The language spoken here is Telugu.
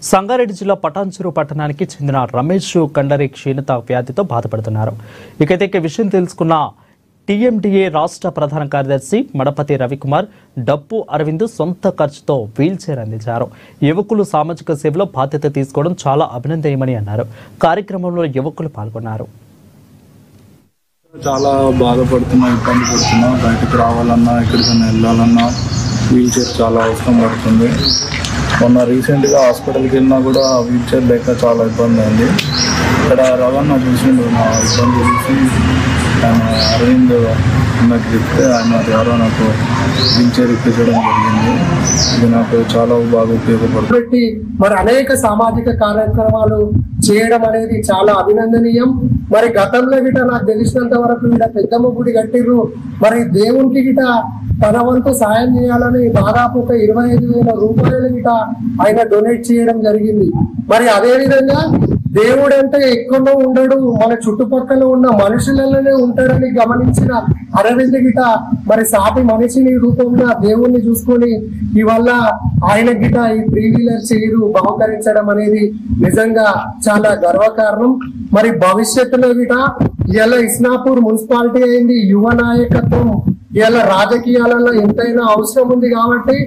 సంగారెడ్డి జిల్లా పటాన్చెరు పట్టణానికి చెందిన రమేష్ కండరి క్షీణత వ్యాధితో బాధపడుతున్నారు. ఇక విషయం తెలుసుకున్న టీఎండీఏ రాష్ట్ర ప్రధాన కార్యదర్శి మడపతి రవికుమార్ డప్పు అరవింద్ సొంత ఖర్చుతో వీల్చైర్ అందించారు. యువకులు సామాజిక సేవలో బాధ్యత తీసుకోవడం చాలా అభినందనీయమని అన్నారు. కార్యక్రమంలో యువకులు పాల్గొన్నారు. చాలా బాధపడుతున్నా, ఇబ్బంది పడుతున్నా, బయటకు రావాలన్నా ఎక్కడికైనా వెళ్ళాలన్నా వీల్ చైర్ చాలా అవసరం పడుతుంది. మొన్న రీసెంట్గా హాస్పిటల్కి వెళ్ళినా కూడా వీల్ చైర్ లేక చాలా ఇబ్బంది అయింది. ఇక్కడ రవాణా చూసిండు, నా ఇబ్బంది చూసి ఆయన అరవింద్ నాకు చెప్తే ఆయన ద్వారా నాకు వీల్ చైర్ ఇప్పించడం జరిగింది. ఇది నాకు చాలా బాగా ఉపయోగపడుతుంది. మరి అనేక సామాజిక కార్యక్రమాలు చేయడం అనేది చాలా అభినందనీయం. మరి గతంలో గిట నాకు తెలిసినంత వరకు ఇక్కడ పెద్దమ్మ గుడి కట్టిర్రు. మరి దేవునికి గిట తన వంతు సాయం చేయాలని దాదాపు ఒక 25,000 రూపాయలు గిట ఆయన డొనేట్ చేయడం జరిగింది. మరి అదే విధంగా దేవుడు అంటే ఎక్కడో ఉండడు, మన చుట్టుపక్కల ఉన్న మనుషులలోనే ఉంటాడని గమనించిన అరవింద్ గిట మరి సాటి మనిషిని రూపంలో దేవుణ్ణి చూసుకొని ఇవల్ల ఆయన గిట ఈ 3-వీలర్ చైర్ బహుకరించడం అనేది నిజంగా చాలా గర్వకారణం. మరి భవిష్యత్తులో గిట ఇలా ఇస్నాపూర్ మున్సిపాలిటీ అయింది, యువ నాయకత్వం ఇలా రాజకీయాలలో ఎంతైనా అవసరం ఉంది కాబట్టి